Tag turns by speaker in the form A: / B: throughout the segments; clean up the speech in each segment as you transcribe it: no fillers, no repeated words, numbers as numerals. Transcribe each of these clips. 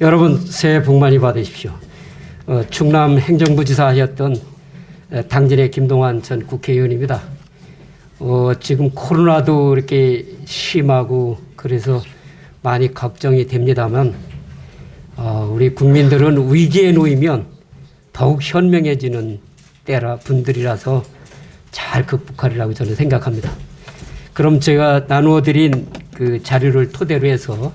A: 여러분 새해 복 많이 받으십시오. 충남 행정부지사였던 당진의 김동완 전 국회의원입니다. 지금 코로나도 이렇게 심하고 그래서 많이 걱정이 됩니다만 우리 국민들은 위기에 놓이면 더욱 현명해지는 분들이라서 잘 극복하리라고 저는 생각합니다. 그럼 제가 나누어드린 그 자료를 토대로 해서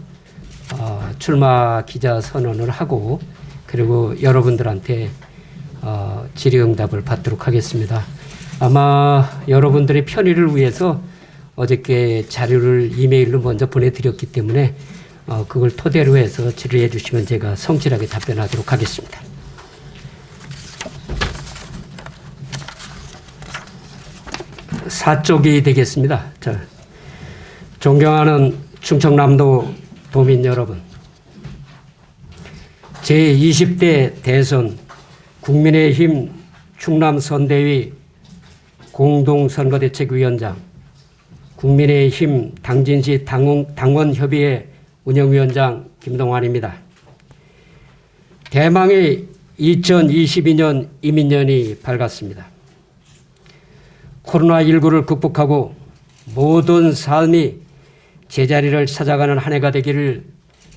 A: 출마 기자 선언을 하고 그리고 여러분들한테 질의응답을 받도록 하겠습니다. 아마 여러분들의 편의를 위해서 어저께 자료를 이메일로 먼저 보내드렸기 때문에 그걸 토대로 해서 질의해 주시면 제가 성실하게 답변하도록 하겠습니다. 사쪽이 되겠습니다. 자, 존경하는 충청남도 도민 여러분, 제20대 대선 국민의힘 충남선대위 공동선거대책위원장, 국민의힘 당진시 당원협의회 운영위원장 김동완입니다. 대망의 2022년 이민년이 밝았습니다. 코로나19를 극복하고 모든 삶이 제자리를 찾아가는 한 해가 되기를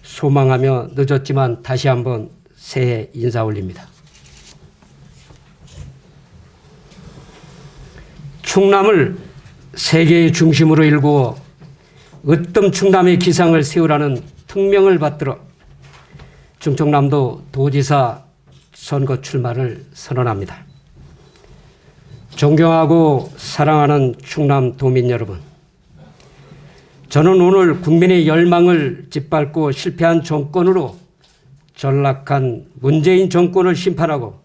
A: 소망하며 늦었지만 다시 한번 새해 인사 올립니다. 충남을 세계의 중심으로 일구어 으뜸 충남의 기상을 세우라는 특명을 받들어 충청남도 도지사 선거 출마를 선언합니다. 존경하고 사랑하는 충남 도민 여러분, 저는 오늘 국민의 열망을 짓밟고 실패한 정권으로 전락한 문재인 정권을 심판하고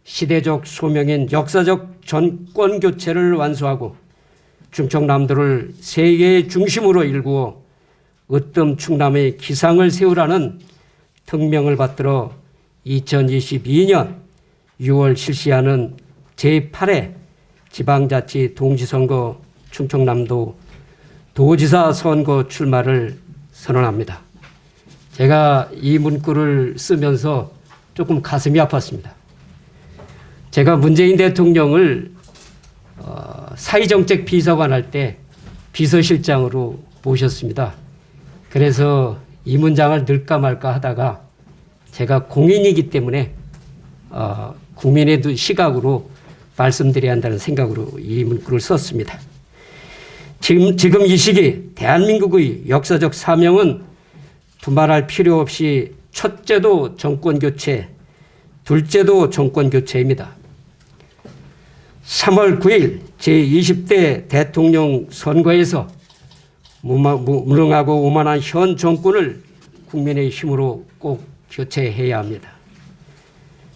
A: 시대적 소명인 역사적 정권 교체를 완수하고 충청남도를 세계의 중심으로 일구어 으뜸 충남의 기상을 세우라는 특명을 받들어 2022년 6월 실시하는 제8회 지방자치 동시선거 충청남도 도지사 선거 출마를 선언합니다. 제가 이 문구를 쓰면서 조금 가슴이 아팠습니다. 제가 문재인 대통령을 사회정책 비서관 할 때 비서실장으로 모셨습니다. 그래서 이 문장을 넣을까 말까 하다가 제가 공인이기 때문에 국민의 시각으로 말씀드려야 한다는 생각으로 이 문구를 썼습니다. 지금 이 시기 대한민국의 역사적 사명은 두말할 필요 없이 첫째도 정권교체, 둘째도 정권교체입니다. 3월 9일 제20대 대통령 선거에서 무능하고 오만한 현 정권을 국민의 힘으로 꼭 교체해야 합니다.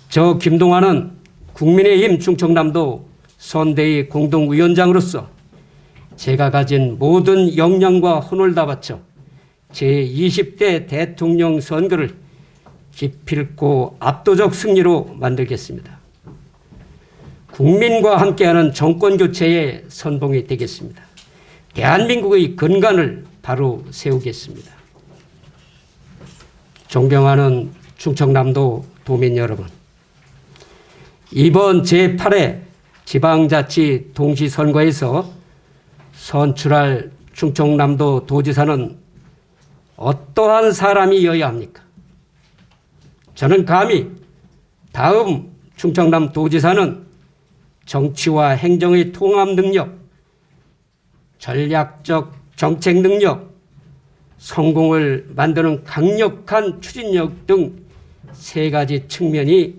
A: 저 김동완은 국민의힘 충청남도 선대위 공동위원장으로서 제가 가진 모든 역량과 혼을 다 바쳐 제20대 대통령 선거를 기필코 압도적 승리로 만들겠습니다. 국민과 함께하는 정권교체의 선봉이 되겠습니다. 대한민국의 근간을 바로 세우겠습니다. 존경하는 충청남도 도민 여러분, 이번 제8회 지방자치 동시선거에서 선출할 충청남도 도지사는 어떠한 사람이어야 합니까? 저는 감히 다음 충청남 도지사는 정치와 행정의 통합 능력, 전략적 정책 능력, 성공을 만드는 강력한 추진력 등 세 가지 측면이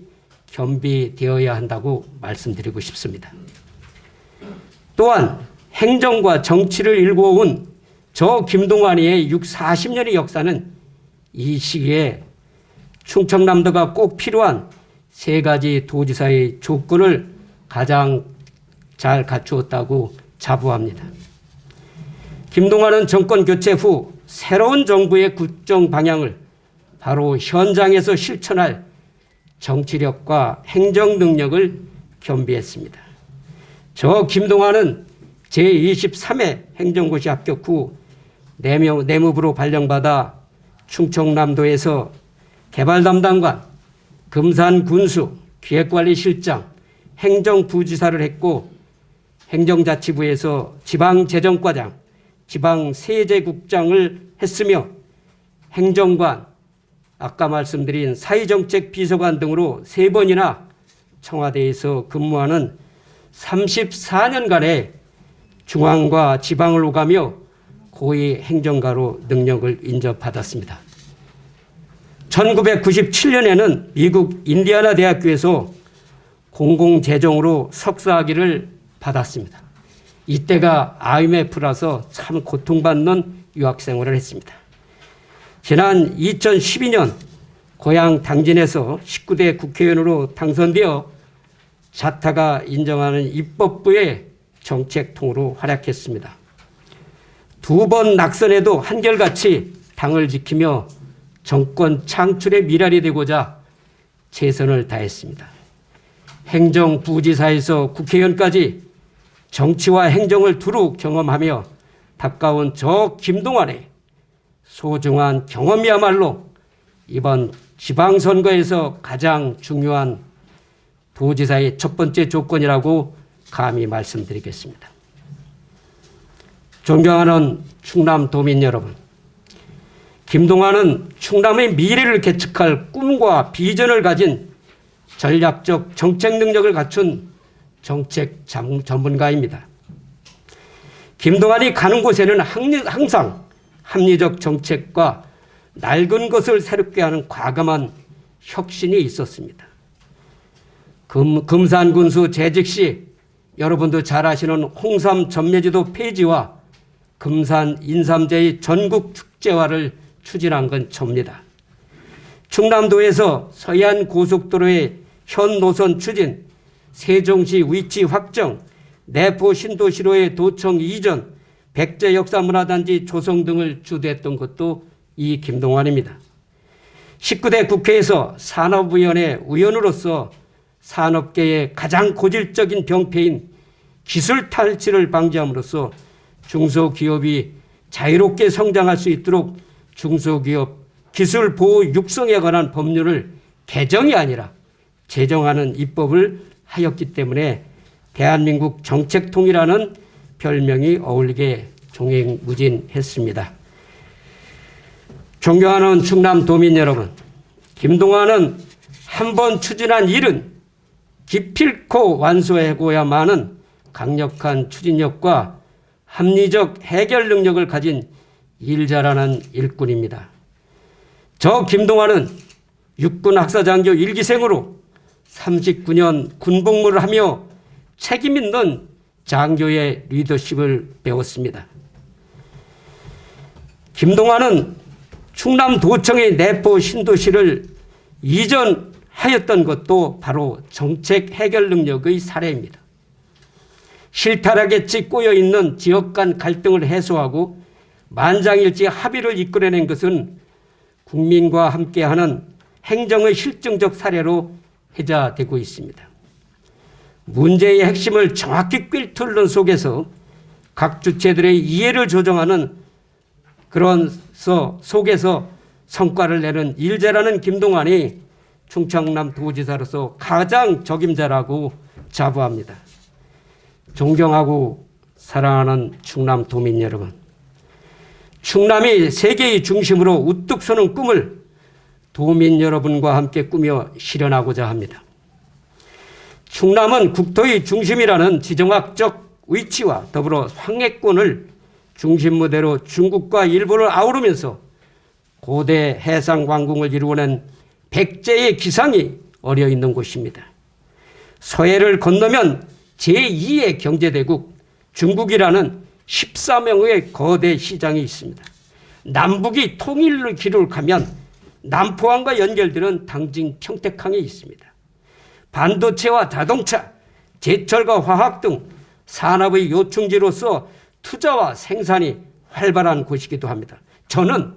A: 겸비되어야 한다고 말씀드리고 싶습니다. 또한 행정과 정치를 일궈온 저 김동완의 40년의 역사는 이 시기에 충청남도가 꼭 필요한 세 가지 도지사의 조건을 가장 잘 갖추었다고 자부합니다. 김동완은 정권 교체 후 새로운 정부의 국정 방향을 바로 현장에서 실천할 정치력과 행정 능력을 겸비했습니다. 저 김동완은 제23회 행정고시 합격 후 내무부로 발령받아 충청남도에서 개발 담당관, 금산군수, 기획관리실장, 행정부지사를 했고 행정자치부에서 지방재정과장, 지방세제국장을 했으며 행정관, 아까 말씀드린 사회정책비서관 등으로 3번이나 청와대에서 근무하는 34년간의 중앙과 지방을 오가며 고위 행정가로 능력을 인정받았습니다. 1997년에는 미국 인디아나 대학교에서 공공재정으로 석사학위를 받았습니다. 이때가 IMF라서 참 고통받는 유학생활을 했습니다. 지난 2012년 고향 당진에서 19대 국회의원으로 당선되어 자타가 인정하는 입법부의 정책통으로 활약했습니다. 2번 낙선에도 한결같이 당을 지키며 정권 창출의 미랄이 되고자 최선을 다했습니다. 행정부지사에서 국회의원까지 정치와 행정을 두루 경험하며 가까운 저 김동완의 소중한 경험이야말로 이번 지방선거에서 가장 중요한 도지사의 첫 번째 조건이라고 감히 말씀드리겠습니다. 존경하는 충남도민 여러분, 김동완은 충남의 미래를 개척할 꿈과 비전을 가진 전략적 정책 능력을 갖춘 정책 전문가입니다. 김동완이 가는 곳에는 항상 합리적 정책과 낡은 것을 새롭게 하는 과감한 혁신이 있었습니다. 금산군수 재직 시 여러분도 잘 아시는 홍삼 전매제도 폐지와 금산 인삼제의 전국 축제화를 추진한 건 접니다. 충남도에서 서해안 고속도로의 현 노선 추진, 세종시 위치 확정, 내포 신도시로의 도청 이전, 백제 역사문화단지 조성 등을 주도했던 것도 이 김동완입니다. 19대 국회에서 산업위원회 위원으로서 산업계의 가장 고질적인 병폐인 기술 탈취를 방지함으로써 중소기업이 자유롭게 성장할 수 있도록 중소기업 기술 보호 육성에 관한 법률을 개정이 아니라 제정하는 입법을 하였기 때문에 대한민국 정책통이라는 별명이 어울리게 종횡무진했습니다. 존경하는 충남도민 여러분, 김동완은 한번 추진한 일은 기필코 완수하고야만은 강력한 추진력과 합리적 해결 능력을 가진 일 잘하는 일꾼입니다. 저 김동완은 육군 학사장교 1기생으로 39년 군복무를 하며 책임 있는 장교의 리더십을 배웠습니다. 김동완은 충남도청의 내포 신도시를 이전하였던 것도 바로 정책 해결 능력의 사례입니다. 실타락에 꼬여있는 지역 간 갈등을 해소하고 만장일치 합의를 이끌어낸 것은 국민과 함께하는 행정의 실증적 사례로 회자되고 있습니다. 문제의 핵심을 정확히 꿰뚫는 속에서 각 주체들의 이해를 조정하는 그런 속에서 성과를 내는 일자라는 김동완이 충청남 도지사로서 가장 적임자라고 자부합니다. 존경하고 사랑하는 충남도민 여러분, 충남이 세계의 중심으로 우뚝 서는 꿈을 도민 여러분과 함께 꾸며 실현하고자 합니다. 충남은 국토의 중심이라는 지정학적 위치와 더불어 황해권을 중심무대로 중국과 일본을 아우르면서 고대 해상왕궁을 이루어낸 백제의 기상이 어려 있는 곳입니다. 서해를 건너면 제2의 경제대국 중국이라는 14명의 거대 시장이 있습니다. 남북이 통일로 길을 가면 남포항과 연결되는 당진 평택항이 있습니다. 반도체와 자동차, 제철과 화학 등 산업의 요충지로서 투자와 생산이 활발한 곳이기도 합니다. 저는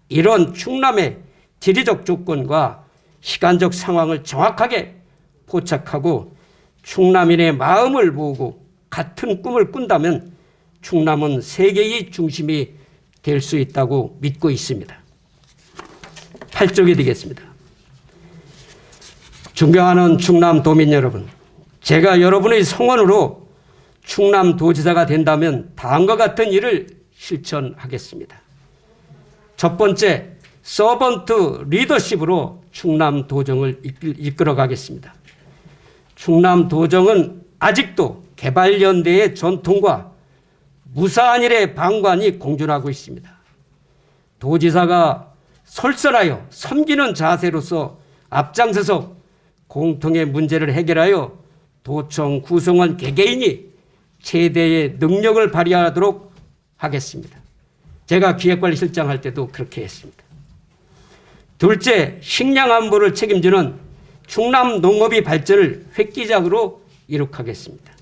A: 이런 충남의 지리적 조건과 시간적 상황을 정확하게 포착하고 충남인의 마음을 모으고 같은 꿈을 꾼다면 충남은 세계의 중심이 될 수 있다고 믿고 있습니다. 8쪽이 되겠습니다. 존경하는 충남도민 여러분, 제가 여러분의 성원으로 충남도지사가 된다면 다음과 같은 일을 실천하겠습니다. 첫 번째, 서번트 리더십으로 충남도정을 이끌어 가겠습니다. 충남도정은 아직도 개발연대의 전통과 무사한 일의 방관이 공존하고 있습니다. 도지사가 솔선하여 섬기는 자세로서 앞장서서 공통의 문제를 해결하여 도청 구성원 개개인이 최대의 능력을 발휘하도록 하겠습니다. 제가 기획관리실장 할 때도 그렇게 했습니다. 둘째, 식량 안보를 책임지는 충남 농업의 발전을 획기적으로 이룩하겠습니다.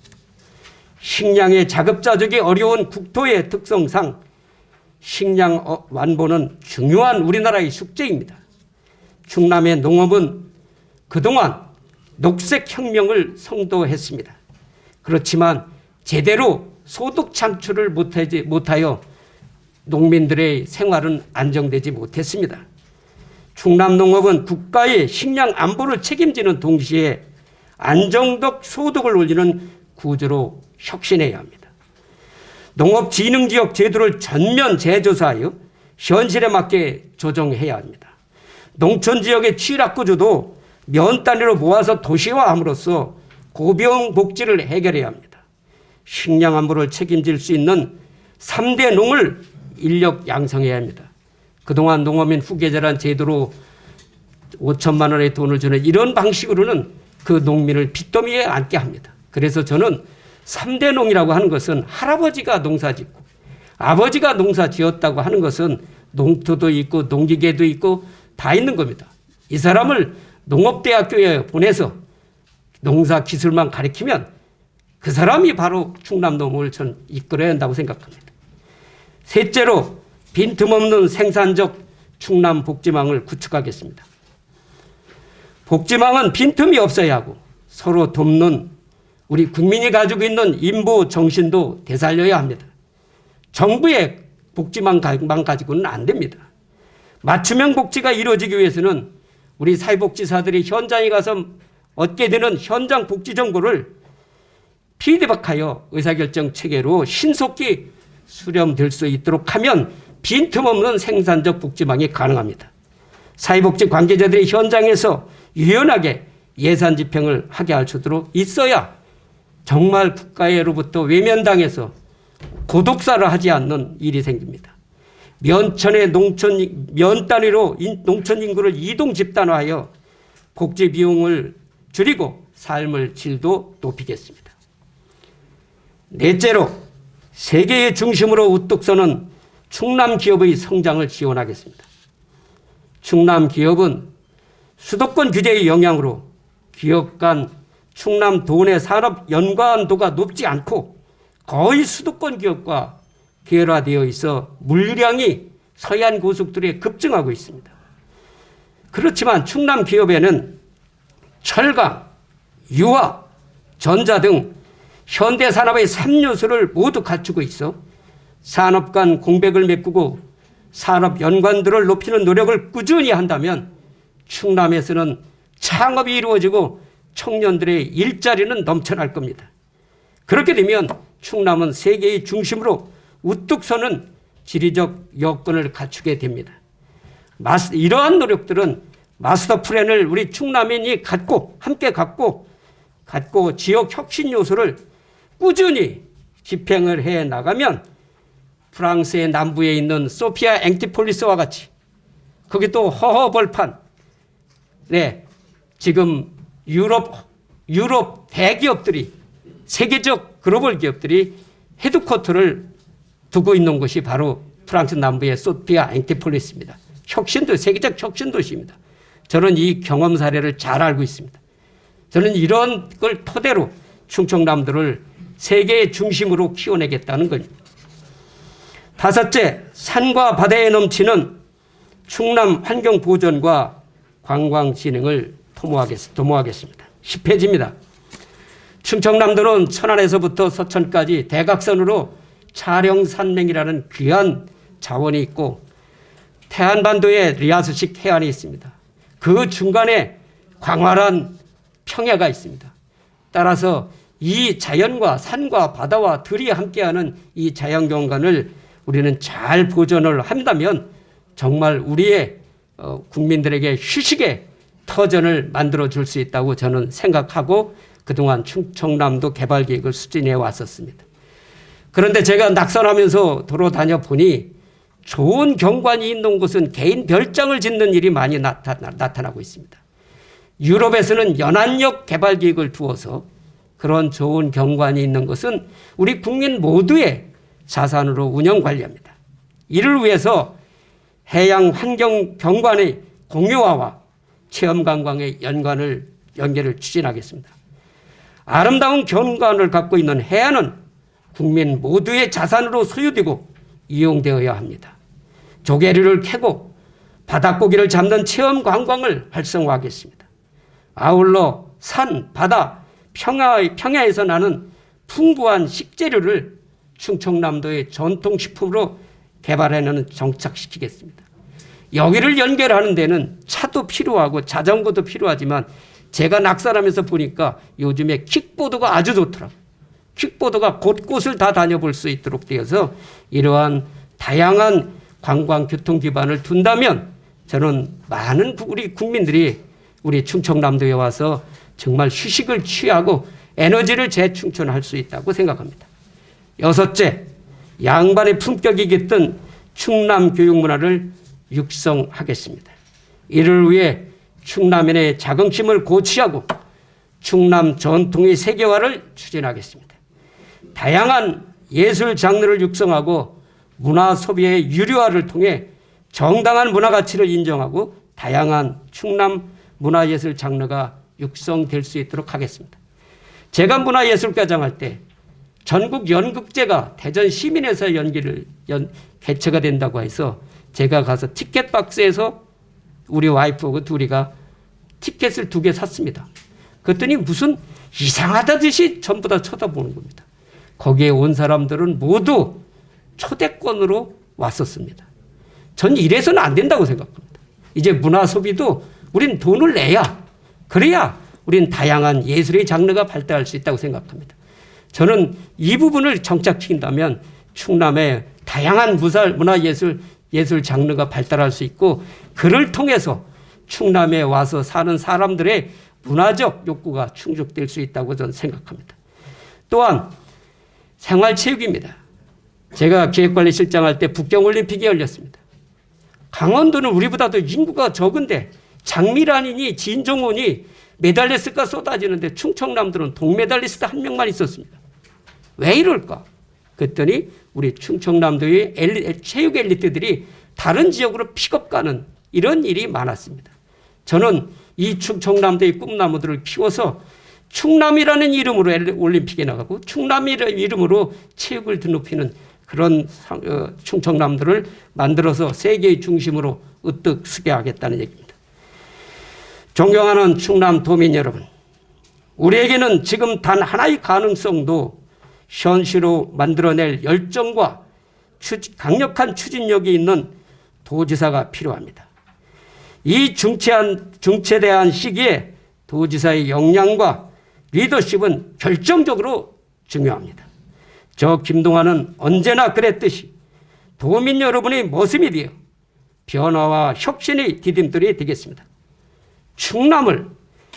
A: 식량의 자급자족이 어려운 국토의 특성상 식량 안보는 중요한 우리나라의 숙제입니다. 충남의 농업은 그동안 녹색혁명을 선도했습니다. 그렇지만 제대로 소득 창출을 못하여 농민들의 생활은 안정되지 못했습니다. 충남 농업은 국가의 식량 안보를 책임지는 동시에 안정적 소득을 올리는 구조로 혁신해야 합니다. 농업진흥지역 제도를 전면 재조사하여 현실에 맞게 조정해야 합니다. 농촌지역의 취락구조도 면 단위로 모아서 도시화함으로써 고비용 복지를 해결해야 합니다. 식량 안보를 책임질 수 있는 3대 농을 인력 양성해야 합니다. 그동안 농어민 후계자란 제도로 5천만 원의 돈을 주는 이런 방식으로는 그 농민을 빚더미에 앉게 합니다. 그래서 저는 3대 농이라고 하는 것은 할아버지가 농사 짓고 아버지가 농사 지었다고 하는 것은 농토도 있고 농기계도 있고 다 있는 겁니다. 이 사람을 농업대학교에 보내서 농사 기술만 가르치면 그 사람이 바로 충남 농업을 전 이끌어야 한다고 생각합니다. 셋째로 빈틈없는 생산적 충남 복지망을 구축하겠습니다. 복지망은 빈틈이 없어야 하고 서로 돕는 우리 국민이 가지고 있는 인보 정신도 되살려야 합니다. 정부의 복지망 가지고는 안 됩니다. 맞춤형 복지가 이루어지기 위해서는 우리 사회복지사들이 현장에 가서 얻게 되는 현장 복지 정보를 피드백하여 의사결정 체계로 신속히 수렴될 수 있도록 하면 빈틈없는 생산적 복지망이 가능합니다. 사회복지 관계자들이 현장에서 유연하게 예산 집행을 하게 할 수 있도록 있어야 정말 국가로부터 외면당해서 고독사를 하지 않는 일이 생깁니다. 면천의 면 단위로 농촌 인구를 이동 집단화하여 복지 비용을 줄이고 삶의 질도 높이겠습니다. 넷째로 세계의 중심으로 우뚝 서는 충남 기업의 성장을 지원하겠습니다. 충남 기업은 수도권 규제의 영향으로 기업 간 충남 도내 산업 연관도가 높지 않고 거의 수도권 기업과 계열화되어 있어 물량이 서해안 고속도로에 급증하고 있습니다. 그렇지만 충남 기업에는 철강, 유화, 전자 등 현대 산업의 3요소를 모두 갖추고 있어 산업 간 공백을 메꾸고 산업 연관도를 높이는 노력을 꾸준히 한다면 충남에서는 창업이 이루어지고 청년들의 일자리는 넘쳐날 겁니다. 그렇게 되면 충남은 세계의 중심으로 우뚝 서는 지리적 여건을 갖추게 됩니다. 이러한 노력들은 마스터 플랜을 우리 충남인이 함께 갖고 지역 혁신 요소를 꾸준히 집행을 해 나가면 프랑스의 남부에 있는 소피아 앵티폴리스와 같이 거기 또 허허벌판 지금 유럽 대기업들이 세계적 글로벌 기업들이 헤드쿼터를 두고 있는 곳이 바로 프랑스 남부의 소피아 앵티폴리스입니다. 세계적 혁신 도시입니다. 저는 이 경험 사례를 잘 알고 있습니다. 저는 이런 걸 토대로 충청남도를 세계의 중심으로 키워내겠다는 겁니다. 다섯째, 산과 바다에 넘치는 충남 환경 보존과 관광 진흥을 도모하겠습니다. 10페이지입니다. 충청남도는 천안에서부터 서천까지 대각선으로 촬영산맥이라는 귀한 자원이 있고 태안반도에 리아스식 해안이 있습니다. 그 중간에 광활한 평야가 있습니다. 따라서 이 자연과 산과 바다와 들이 함께하는 이 자연경관을 우리는 잘 보존을 한다면 정말 우리의 국민들에게 휴식의 터전을 만들어 줄 수 있다고 저는 생각하고 그동안 충청남도 개발 계획을 추진해 왔었습니다. 그런데 제가 낙선하면서 돌아다녀 보니 좋은 경관이 있는 곳은 개인 별장을 짓는 일이 많이 나타나고 있습니다. 유럽에서는 연안역 개발 계획을 두어서 그런 좋은 경관이 있는 것은 우리 국민 모두의 자산으로 운영 관리합니다. 이를 위해서 해양 환경 경관의 공유화와 체험 관광의 연계를 추진하겠습니다. 아름다운 경관을 갖고 있는 해안은 국민 모두의 자산으로 소유되고 이용되어야 합니다. 조개류를 캐고 바닷고기를 잡는 체험 관광을 활성화하겠습니다. 아울러 산, 바다, 평야에서 나는 풍부한 식재료를 충청남도의 전통식품으로 개발해내는 정착시키겠습니다. 여기를 연결하는 데는 차도 필요하고 자전거도 필요하지만 제가 낙선하면서 보니까 요즘에 킥보드가 아주 좋더라고요. 킥보드가 곳곳을 다 다녀볼 수 있도록 되어서 이러한 다양한 관광 교통 기반을 둔다면 저는 많은 우리 국민들이 우리 충청남도에 와서 정말 휴식을 취하고 에너지를 재충전할 수 있다고 생각합니다. 여섯째, 양반의 품격이 깃든 충남 교육 문화를 육성하겠습니다. 이를 위해 충남인의 자긍심을 고취하고 충남 전통의 세계화를 추진하겠습니다. 다양한 예술 장르를 육성하고 문화 소비의 유료화를 통해 정당한 문화 가치를 인정하고 다양한 충남 문화예술 장르가 육성될 수 있도록 하겠습니다. 제가 문화예술과장 할 때 전국 연극제가 대전 시민에서 개최가 된다고 해서 제가 가서 티켓 박스에서 우리 와이프하고 둘이가 티켓을 2개 샀습니다. 그랬더니 무슨 이상하다듯이 전부 다 쳐다보는 겁니다. 거기에 온 사람들은 모두 초대권으로 왔었습니다. 전 이래서는 안 된다고 생각합니다. 이제 문화 소비도 우린 돈을 내야, 그래야 우린 다양한 예술의 장르가 발달할 수 있다고 생각합니다. 저는 이 부분을 정착시킨다면 충남의 다양한 문화예술 장르가 발달할 수 있고 그를 통해서 충남에 와서 사는 사람들의 문화적 욕구가 충족될 수 있다고 저는 생각합니다. 또한 생활체육입니다. 제가 기획관리실장 할 때 북경올림픽이 열렸습니다. 강원도는 우리보다도 인구가 적은데 장미란이니 진종훈이 메달리스트가 쏟아지는데 충청남도는 동메달리스트 1명만 있었습니다. 왜 이럴까? 그랬더니 우리 충청남도의 체육 엘리트들이 다른 지역으로 픽업 가는 이런 일이 많았습니다. 저는 이 충청남도의 꿈나무들을 키워서 충남이라는 이름으로 올림픽에 나가고 충남이라는 이름으로 체육을 드높이는 그런 충청남도를 만들어서 세계의 중심으로 으뜩 서게 하겠다는 얘기입니다. 존경하는 충남 도민 여러분, 우리에게는 지금 단 하나의 가능성도 현실로 만들어낼 열정과 강력한 추진력이 있는 도지사가 필요합니다. 이 중체대한 시기에 도지사의 역량과 리더십은 결정적으로 중요합니다. 저 김동완은 언제나 그랬듯이 도민 여러분의 모습이 되어 변화와 혁신의 디딤돌이 되겠습니다. 충남을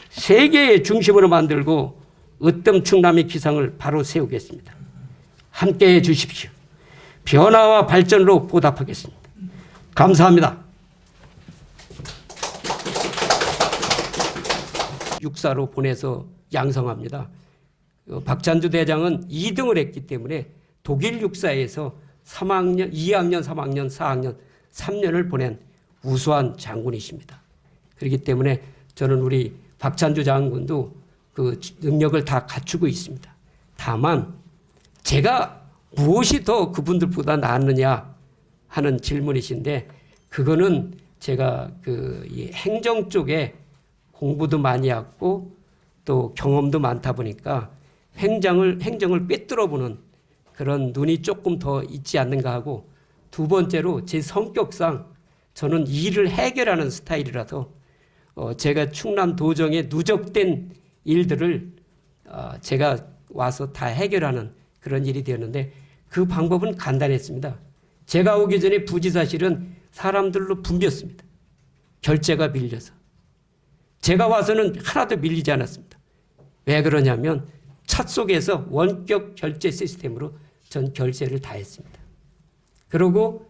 A: 세계의 중심으로 만들고 으뜸 충남의 기상을 바로 세우겠습니다. 함께해 주십시오. 변화와 발전으로 보답하겠습니다. 감사합니다. 육사로 보내서 양성합니다. 박찬주 대장은 2등을 했기 때문에 독일 육사에서 2학년, 3학년, 4학년, 3년을 보낸 우수한 장군이십니다. 그렇기 때문에 저는 우리 박찬주 장군도 그 능력을 다 갖추고 있습니다. 다만 제가 무엇이 더 그분들보다 낫느냐 하는 질문이신데 그거는 제가 이 행정 쪽에 공부도 많이 했고 또 경험도 많다 보니까 행정을 꿰뚫어보는 그런 눈이 조금 더 있지 않는가 하고 두 번째로 제 성격상 저는 일을 해결하는 스타일이라서 제가 충남 도정에 누적된 일들을 제가 와서 다 해결하는 그런 일이 되었는데 그 방법은 간단했습니다. 제가 오기 전에 부지사실은 사람들로 붐볐습니다. 결제가 밀려서. 제가 와서는 하나도 밀리지 않았습니다. 왜 그러냐면 차 속에서 원격 결제 시스템으로 전 결제를 다 했습니다. 그리고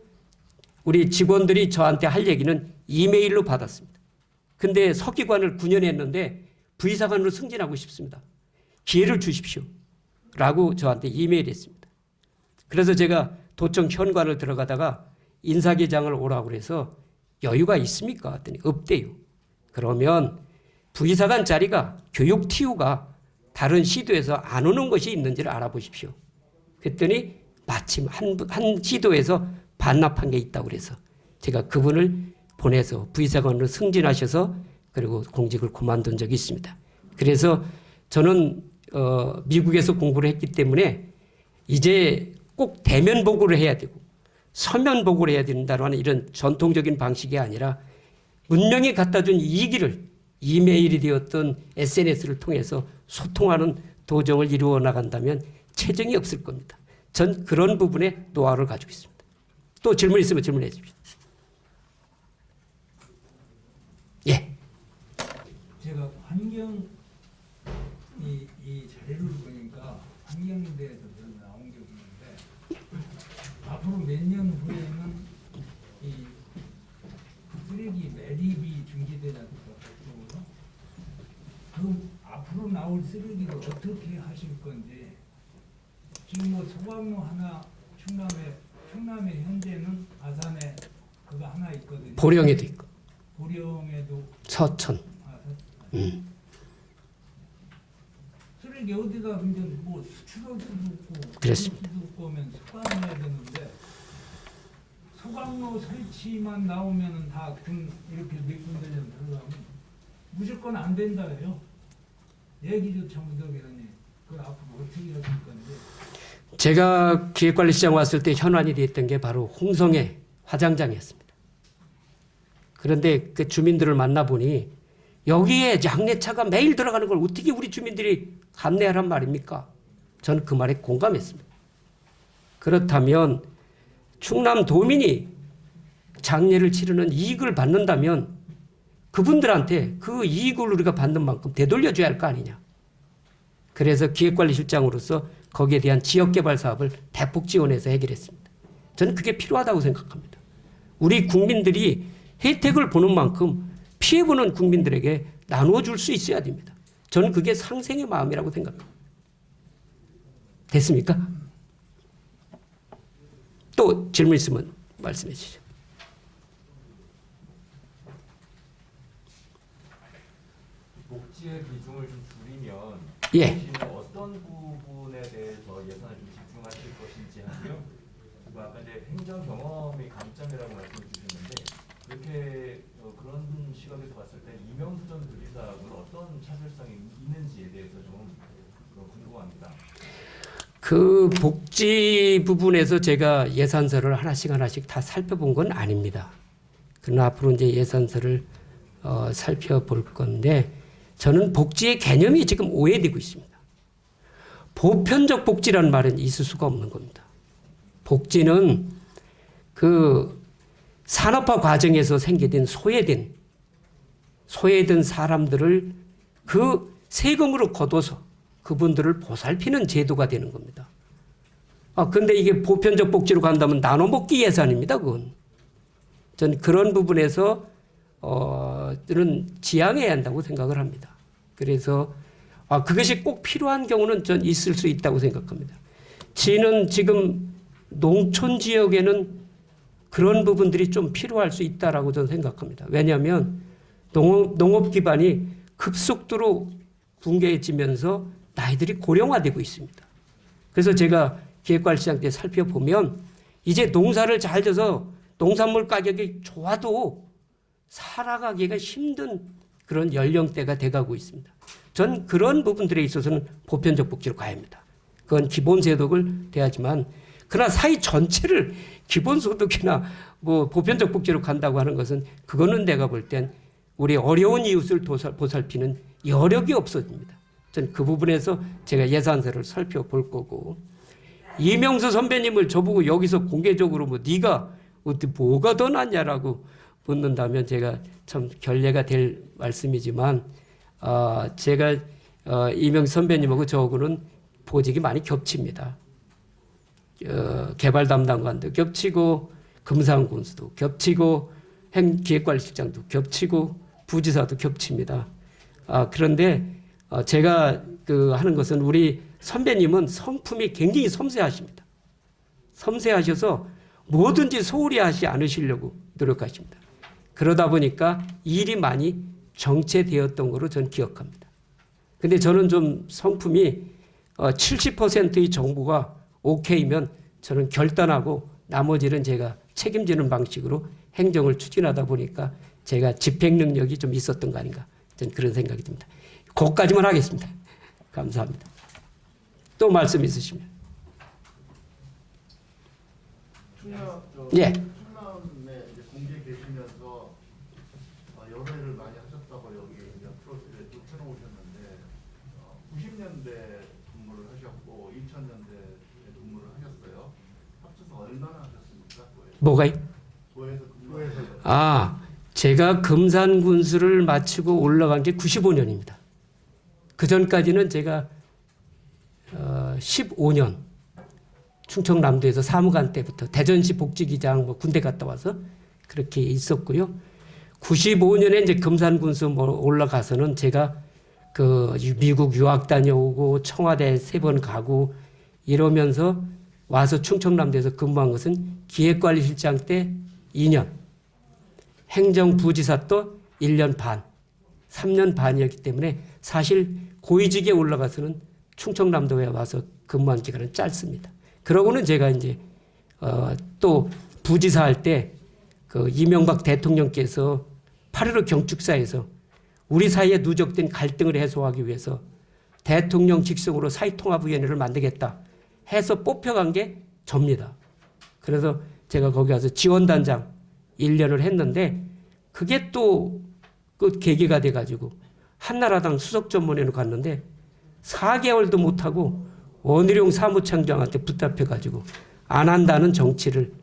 A: 우리 직원들이 저한테 할 얘기는 이메일로 받았습니다. 근데 서기관을 9년 했는데 부의사관으로 승진하고 싶습니다. 기회를 주십시오. 라고 저한테 이메일 했습니다. 그래서 제가 도청 현관을 들어가다가 인사기장을 오라고 그래서 여유가 있습니까? 했더니 없대요. 그러면 부의사관 자리가 교육 TU가 다른 시도에서 안 오는 것이 있는지를 알아보십시오. 그랬더니 마침 한 시도에서 반납한 게 있다고 그래서 제가 그분을 보내서 부의사관으로 승진하셔서 그리고 공직을 그만둔 적이 있습니다. 그래서 저는 미국에서 공부를 했기 때문에 이제 꼭 대면 보고를 해야 되고 서면 보고를 해야 된다는 이런 전통적인 방식이 아니라 문명이 갖다 준 이 길을 이메일이 되었던 SNS를 통해서 소통하는 도정을 이루어 나간다면 체증이 없을 겁니다. 전 그런 부분에 노하우를 가지고 있습니다. 또 질문 있으면 질문해 주십시오. 예.
B: 제가 환경 이 자료를 보니까 환경에 대해서 나온 게 있는데 앞으로 몇 년 후에는 이 쓰레기 매립이 중지되지 않을까? 그 앞으로 나올 쓰레기를 어떻게 하실 건지 지금 뭐 소각로 하나 충남에 현재는 아산에 그거 하나 있거든요.
A: 보령에도 있고
B: 보령에도
A: 서천.
B: 쓰레기 어디다 근데 뭐 수출할 수도 있고
A: 그렇습니다.
B: 수도 있고 하면 소각해야 되는데 소각로 설치만 나오면은 다 이렇게 몇 군데 좀 들어가면 무조건 안 된다요. 얘기조차 못하겠니. 그걸 앞으로 어떻게 하실 건지.
A: 제가 기획관리시장 왔을 때 현안이 됐던 게 바로 홍성의 화장장이었습니다. 그런데 그 주민들을 만나보니 여기에 양내차가 매일 들어가는 걸 어떻게 우리 주민들이 감내하란 말입니까? 저는 그 말에 공감했습니다. 그렇다면 충남 도민이 장례를 치르는 이익을 받는다면 그분들한테 그 이익을 우리가 받는 만큼 되돌려줘야 할 거 아니냐. 그래서 기획관리실장으로서 거기에 대한 지역개발 사업을 대폭 지원해서 해결했습니다. 저는 그게 필요하다고 생각합니다. 우리 국민들이 혜택을 보는 만큼 피해보는 국민들에게 나누어 줄 수 있어야 됩니다. 저는 그게 상생의 마음이라고 생각합니다. 됐습니까? 또 질문 있으면 말씀해 주시죠.
C: 복지의 비중을 좀 줄이면
A: 예.
C: 어떤 부분에 대해서 예산을 좀 집중하실 것인지 하고요. 그리고 아까 이제 행정 경험이 강점이라고 말씀을 주셨는데 그렇게 그런 시각에서 봤을 때 이명수 전 도지사하고는 어떤 차별성이 있는지에 대해서 좀 궁금합니다.
A: 그 복지 부분에서 제가 예산서를 하나씩 다 살펴본 건 아닙니다. 그러나 앞으로 이제 예산서를 살펴볼 건데 저는 복지의 개념이 지금 오해되고 있습니다. 보편적 복지라는 말은 있을 수가 없는 겁니다. 복지는 그 산업화 과정에서 생기된 소외된 사람들을 그 세금으로 거둬서 그분들을 보살피는 제도가 되는 겁니다. 근데 이게 보편적 복지로 간다면 나눠먹기 예산입니다, 그건. 전 그런 부분에서 저는 지양해야 한다고 생각을 합니다. 그래서 그것이 꼭 필요한 경우는 전 있을 수 있다고 생각합니다. 저는 지금 농촌 지역에는 그런 부분들이 좀 필요할 수 있다라고 저는 생각합니다. 왜냐하면 농업 기반이 급속도로 붕괴해지면서 나이들이 고령화되고 있습니다. 그래서 제가 기획관리시장 때 살펴보면 이제 농사를 잘 져서 농산물 가격이 좋아도 살아가기가 힘든 그런 연령대가 돼가고 있습니다. 전 그런 부분들에 있어서는 보편적 복지로 가야 합니다. 그건 기본소득을 돼야지만 그러나 사회 전체를 기본소득이나 뭐 보편적 복지로 간다고 하는 것은 그거는 내가 볼 땐 우리 어려운 이웃을 보살피는 여력이 없어집니다. 전 그 부분에서 제가 예산서를 살펴볼 거고, 이명수 선배님을 저보고 여기서 공개적으로 뭐 네가 어떻게 뭐가 더 낫냐라고 묻는다면 제가 참 결례가 될 말씀이지만 제가 이명수 선배님하고 저하고는 보직이 많이 겹칩니다. 개발 담당관도 겹치고 금산군수도 겹치고 행기획관리실장도 겹치고 부지사도 겹칩니다. 그런데 제가 하는 것은 우리 선배님은 성품이 굉장히 섬세하십니다. 섬세하셔서 뭐든지 소홀히 하지 않으시려고 노력하십니다. 그러다 보니까 일이 많이 정체되었던 걸로 저는 기억합니다. 근데 저는 좀 성품이 70%의 정보가 오케이면 저는 결단하고 나머지는 제가 책임지는 방식으로 행정을 추진하다 보니까 제가 집행 능력이 좀 있었던 거 아닌가, 저는 그런 생각이 듭니다. 거기까지만 하겠습니다. 감사합니다. 또 말씀 있으시면. 예.
D: 충남에 공개 계시면서 연애를 많이 하셨다고 여기 프로필에 또 펴놓으셨는데 90년대 근무를 하셨고 2000년대 근무를 하셨어요. 합쳐서 얼마나 하셨습니까?
A: 뭐가요?
D: 도에서 근무해서.
A: 제가 금산군수를 마치고 올라간 게 95년입니다. 그 전까지는 제가 15년 충청남도에서 사무관 때부터 대전시 복지기장 뭐 군대 갔다 와서 그렇게 있었고요. 95년에 이제 금산군수 올라가서는 제가 미국 유학 다녀오고 청와대 3번 가고 이러면서 와서 충청남도에서 근무한 것은 기획관리실장 때 2년, 행정부지사 또 1년 반, 3년 반이었기 때문에 사실 고위직에 올라가서는 충청남도에 와서 근무한 기간은 짧습니다. 그러고는 제가 이제 또 부지사 할 때 이명박 대통령께서 8.15 경축사에서 우리 사이에 누적된 갈등을 해소하기 위해서 대통령 직속으로 사회통합위원회를 만들겠다 해서 뽑혀간 게 접니다. 그래서 제가 거기 가서 지원단장 1년을 했는데 그게 또 그 계기가 돼가지고 한나라당 수석전문회로 갔는데 4개월도 못하고 원희룡 사무총장한테 붙잡혀가지고 안 한다는 정치를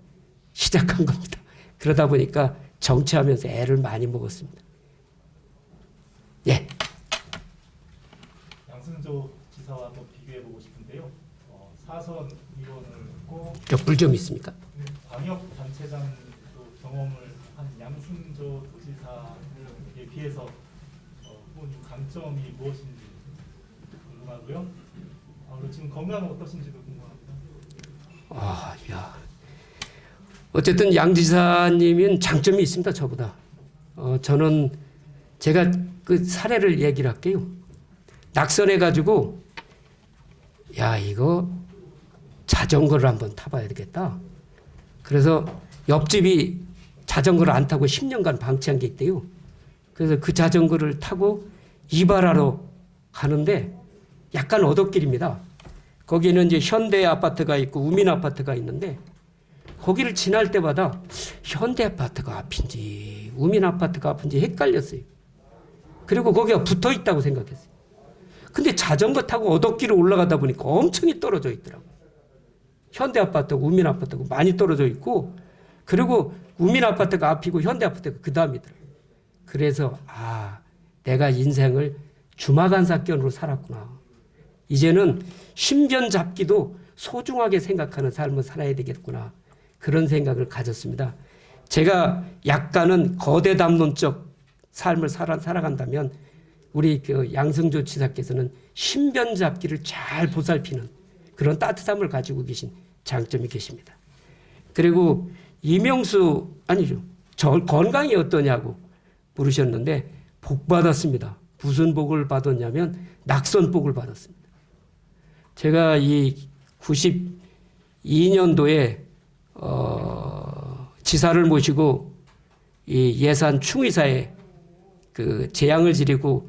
A: 시작한 겁니다. 그러다 보니까 정치하면서 애를 많이 먹었습니다. 예.
E: 양승조 지사와 또 비교해보고 싶은데요. 사선 의원을 했고
A: 벽불 좀 있습니까?
E: 광역단체장도 경험을 한 양승조 도지사에 비해서 후보님 강점이 무엇인지 궁금하고요. 그리고 지금 건강은 어떠신지도 궁금합니다.
A: 어쨌든 양 지사님은 장점이 있습니다. 저보다. 저는 제가 그 사례를 얘기를 할게요. 낙선해가지고 이거 자전거를 한번 타봐야 되겠다. 그래서 옆집이 자전거를 안 타고 10년간 방치한 게 있대요. 그래서 그 자전거를 타고 이발하러 가는데 약간 어덕길입니다. 거기는 이제 현대 아파트가 있고 우민 아파트가 있는데 거기를 지날 때마다 현대 아파트가 앞인지 우민 아파트가 앞인지 헷갈렸어요. 그리고 거기가 붙어 있다고 생각했어요. 근데 자전거 타고 어덕길을 올라가다 보니까 엄청 떨어져 있더라고요. 현대 아파트고 우민 아파트고 많이 떨어져 있고 그리고 우민 아파트가 앞이고 현대 아파트가 그 다음이더라고요. 그래서 내가 인생을 주마간사견으로 살았구나. 이제는 신변 잡기도 소중하게 생각하는 삶을 살아야 되겠구나. 그런 생각을 가졌습니다. 제가 약간은 거대 담론적 삶을 살아간다면 우리 양승조 지사께서는 신변 잡기를 잘 보살피는 그런 따뜻함을 가지고 계신 장점이 계십니다. 그리고 저 건강이 어떠냐고 물으셨는데 복 받았습니다. 무슨 복을 받았냐면 낙선복을 받았습니다. 제가 이 92년도에 지사를 모시고 이 예산 충의사에 그 재양을 지르고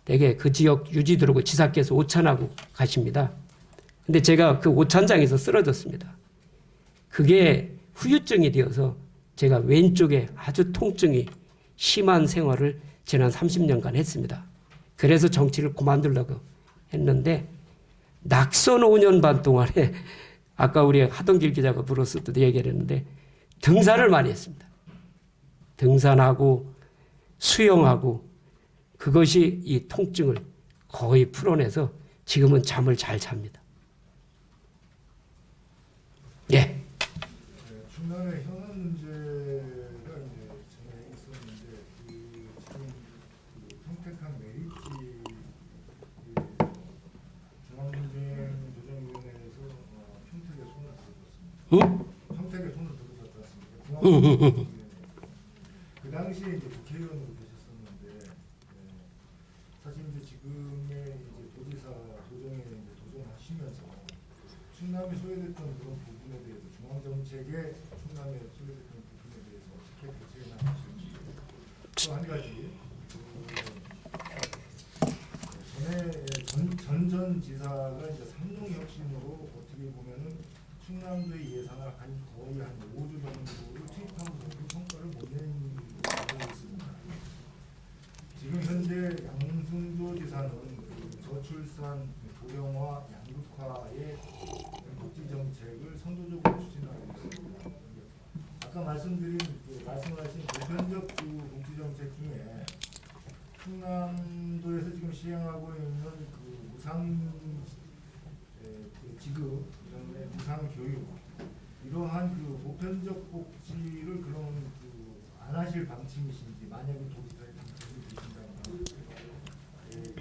A: 되게 그 지역 유지들하고 지사께서 오찬하고 가십니다. 근데 제가 그 오찬장에서 쓰러졌습니다. 그게 후유증이 되어서 제가 왼쪽에 아주 통증이 심한 생활을 지난 30년간 했습니다. 그래서 정치를 그만두려고 했는데 낙선 5년 반 동안에 아까 우리 하동길 기자가 물었을 때도 얘기를 했는데 등산을 많이 했습니다. 등산하고 수영하고 그것이 이 통증을 거의 풀어내서 지금은 잠을 잘 잡니다. 예.
F: 충남의 현안 문제가 이제 전에 있었는데 지금 평택항 메리지 중앙분쟁조정위원회에서 평택에 손을 들어줬습니다.
A: 응?
F: 평택에 손을 들어줬지 않습니까? 중앙분쟁조정위원회. 그 당시에 이제 국회의원으로 계셨었는데 사실 이제 지금의 이제 도지사 도정에 이제 도전하시면서 충남이 소외됐던 그런 부분에 대해서 중앙정책에 충남에 소외됐던 부분에 대해서 어떻게 대책을 나가실지 또 한 가지 전에 전 지사가 이제 삼농혁신으로 어떻게 보면은 충남도의 예산을 거의 한 5조 정도를 투입하고서도 성과를 못 내는 경우가 있습니다. 지금 현재 양승조 지사는 저출산, 고령화, 양극화의 복지 정책을 선도적으로 추진하고 있습니다. 아까 말씀하신 보편적 복지 정책 중에 충남도에서 지금 시행하고 있는 그 무상 지급, 그다음에 무상 교육 이러한 그 보편적 복지를 그럼 안 하실 방침이신지 만약에 도지사에 당선이 되신다면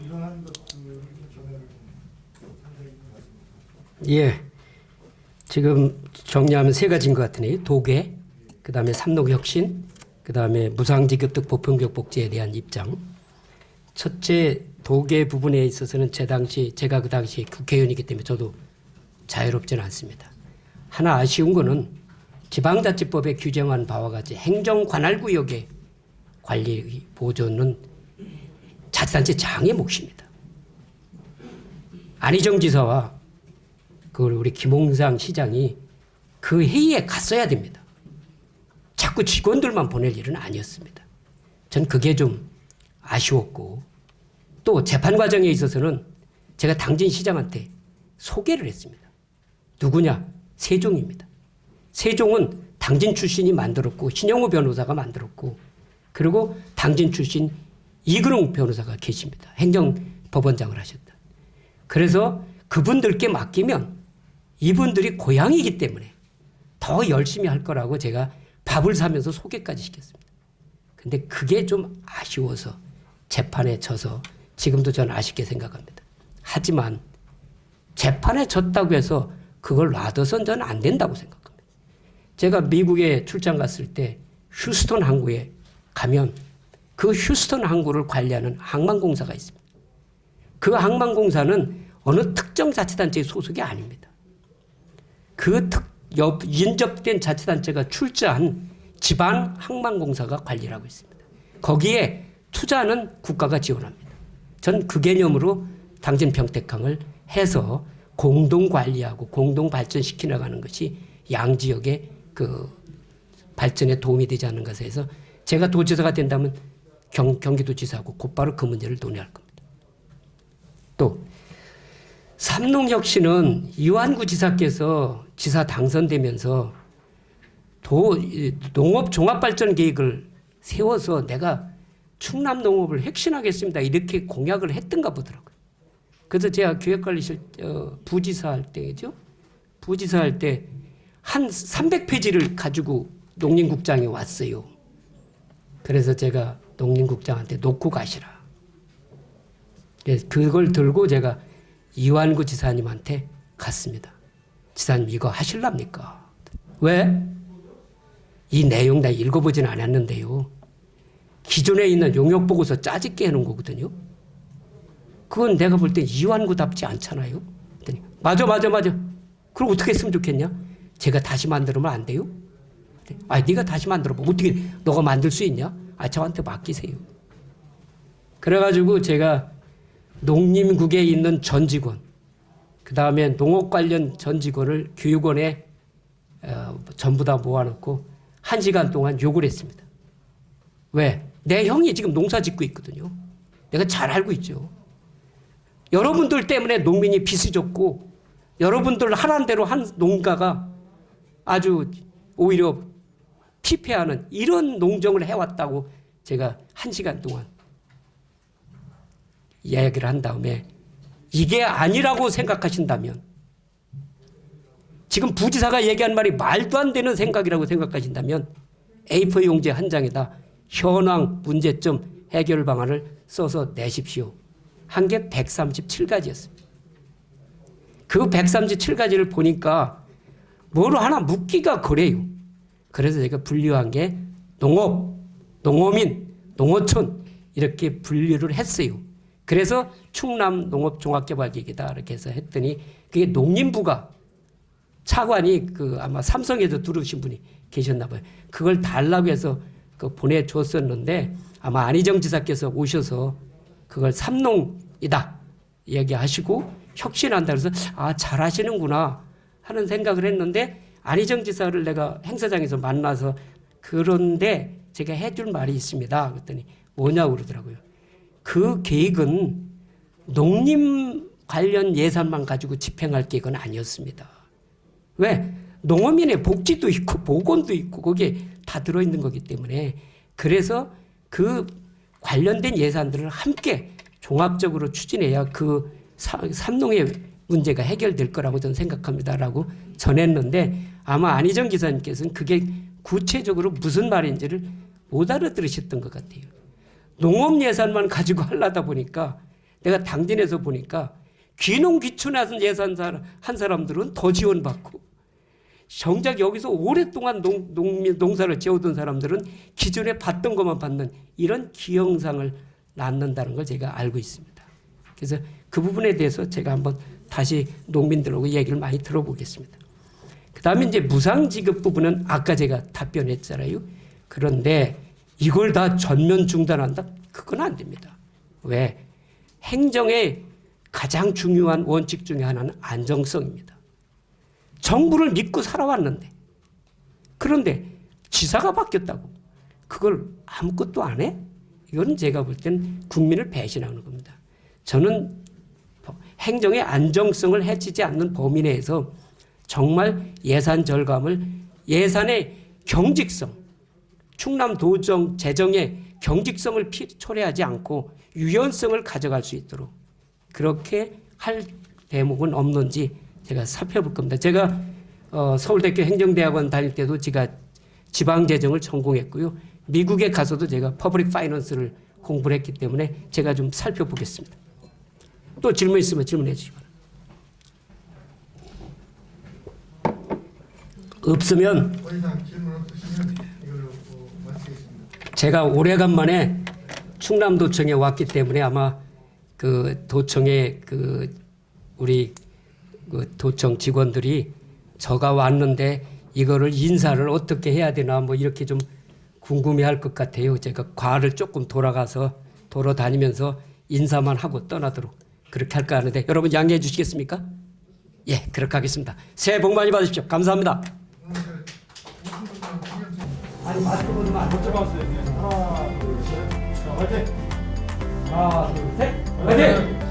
F: 이러한 것들을 좀 전해를 좀 상당히 좀 말씀해 주십시오.
A: 예. 지금 정리하면 세 가지인 것 같으네요. 도계, 그 다음에 삼농혁신, 그 다음에 무상지급등 보편적 복지에 대한 입장. 첫째, 도계 부분에 있어서는 제가 그 당시 국회의원이기 때문에 저도 자유롭지는 않습니다. 하나 아쉬운 거는 지방자치법에 규정한 바와 같이 행정관할구역의 관리 보존은 자치단체 장의 몫입니다. 안희정 지사와 우리 김홍상 시장이 그 회의에 갔어야 됩니다. 자꾸 직원들만 보낼 일은 아니었습니다. 전 그게 좀 아쉬웠고 또 재판 과정에 있어서는 제가 당진 시장한테 소개를 했습니다. 누구냐? 세종입니다. 세종은 당진 출신이 만들었고 신영우 변호사가 만들었고 그리고 당진 출신 이근웅 변호사가 계십니다. 행정법원장을 하셨다. 그래서 그분들께 맡기면 이분들이 고향이기 때문에 더 열심히 할 거라고 제가 밥을 사면서 소개까지 시켰습니다. 근데 그게 좀 아쉬워서 재판에 져서 지금도 저는 아쉽게 생각합니다. 하지만 재판에 졌다고 해서 그걸 놔둬선 저는 안 된다고 생각합니다. 제가 미국에 출장 갔을 때 휴스턴 항구에 가면 그 휴스턴 항구를 관리하는 항만공사가 있습니다. 그 항만공사는 어느 특정 자치단체의 소속이 아닙니다. 그 인접된 자치단체가 출자한 지방 항만공사가 관리를 하고 있습니다. 거기에 투자는 국가가 지원합니다. 전 그 개념으로 당진 평택항을 해서 공동 관리하고 공동 발전시켜 나가는 것이 양 지역의 그 발전에 도움이 되지 않는 것에 대해서 제가 도지사가 된다면 경기도지사하고 곧바로 그 문제를 논의할 겁니다. 또 삼농혁신은 이완구 지사께서 지사 당선되면서 농업 종합발전 계획을 세워서 내가 충남 농업을 혁신하겠습니다. 이렇게 공약을 했던가 보더라고요. 그래서 제가 기획관리실 부지사 할 때죠. 부지사 할 때 한 300페이지를 가지고 농림국장이 왔어요. 그래서 제가 농림국장한테 놓고 가시라. 그걸 들고 제가 이완구 지사님한테 갔습니다. 지사님 이거 하실랍니까? 왜? 이 내용 다 읽어보진 않았는데요. 기존에 있는 용역보고서 짜집게 해놓은 거거든요. 그건 내가 볼 때 이완구답지 않잖아요. 그랬더니 맞아. 그럼 어떻게 했으면 좋겠냐? 제가 다시 만들면 안 돼요? 네가 다시 만들어봐. 어떻게 너가 만들 수 있냐? 저한테 맡기세요. 그래가지고 제가 농림국에 있는 전 직원, 그 다음에 농업 관련 전 직원을 교육원에 전부 다 모아놓고 1시간 동안 욕을 했습니다. 왜? 내 형이 지금 농사 짓고 있거든요. 내가 잘 알고 있죠. 여러분들 때문에 농민이 빚이 졌고 여러분들 하라는 대로 한 농가가 아주 오히려 피폐하는 이런 농정을 해왔다고 제가 1시간 동안 이야기를 한 다음에 이게 아니라고 생각하신다면 지금 부지사가 얘기한 말이 말도 안 되는 생각이라고 생각하신다면 A4 용지 한 장에다 현황 문제점 해결 방안을 써서 내십시오. 한 게 137가지였습니다. 그 137가지를 보니까 뭘 하나 묻기가 그래요. 그래서 제가 분류한 게 농업, 농어민, 농어촌 이렇게 분류를 했어요. 그래서 충남 농업종합개발계획이다 이렇게 해서 했더니 그게 농림부가 차관이 아마 삼성에도 들으신 분이 계셨나 봐요. 그걸 달라고 해서 보내줬었는데 아마 안희정 지사께서 오셔서 그걸 삼농이다 얘기하시고 혁신한다 그래서 잘하시는구나 하는 생각을 했는데 안희정 지사를 내가 행사장에서 만나서 그런데 제가 해줄 말이 있습니다. 그랬더니 뭐냐고 그러더라고요. 그 계획은 농림 관련 예산만 가지고 집행할 계획은 아니었습니다. 왜? 농어민의 복지도 있고 보건도 있고 거기에 다 들어있는 거기 때문에 그래서 그 관련된 예산들을 함께 종합적으로 추진해야 그 삼농의 문제가 해결될 거라고 저는 생각합니다라고 전했는데 아마 안희정 기사님께서는 그게 구체적으로 무슨 말인지를 못 알아들으셨던 것 같아요. 농업 예산만 가지고 하려다 보니까 내가 당진에서 보니까 귀농귀촌한 예산 한 사람들은 더 지원받고 정작 여기서 오랫동안 농사를 지어오던 사람들은 기존에 받던 것만 받는 이런 기형상을 낳는다는 걸 제가 알고 있습니다. 그래서 그 부분에 대해서 제가 한번 다시 농민들하고 얘기를 많이 들어보겠습니다. 그 다음에 이제 무상지급 부분은 아까 제가 답변했잖아요. 그런데 이걸 다 전면 중단한다? 그건 안 됩니다. 왜? 행정의 가장 중요한 원칙 중에 하나는 안정성입니다. 정부를 믿고 살아왔는데 그런데 지사가 바뀌었다고 그걸 아무것도 안 해? 이건 제가 볼 땐 국민을 배신하는 겁니다. 저는 행정의 안정성을 해치지 않는 범위 내에서 정말 예산 절감을 예산의 경직성 충남도정 재정의 경직성을 초래하지 않고 유연성을 가져갈 수 있도록 그렇게 할 대목은 없는지 제가 살펴볼 겁니다. 제가 서울대학교 행정대학원 다닐 때도 제가 지방재정을 전공했고요. 미국에 가서도 제가 퍼블릭 파이낸스를 공부를 했기 때문에 제가 좀 살펴보겠습니다. 또 질문 있으면 질문해 주시기 바랍니다. 없으면
D: 더 이상 질문 없으시면 이걸로 마치겠습니다.
A: 제가 오래간만에 충남도청에 왔기 때문에 아마 그 도청의 우리 도청 직원들이 저가 왔는데 이거를 인사를 어떻게 해야 되나 뭐 이렇게 좀 궁금해할 것 같아요. 제가 과를 조금 돌아다니면서 인사만 하고 떠나도록 그렇게 할까 하는데 여러분 양해해 주시겠습니까? 예, 그렇게 하겠습니다. 새해 복 많이 받으십시오. 감사합니다. 아니 마스크 벗으면 안 되죠?
E: 하나, 둘, 셋. 자, 화이팅!
A: 하나, 둘, 셋. 화이팅!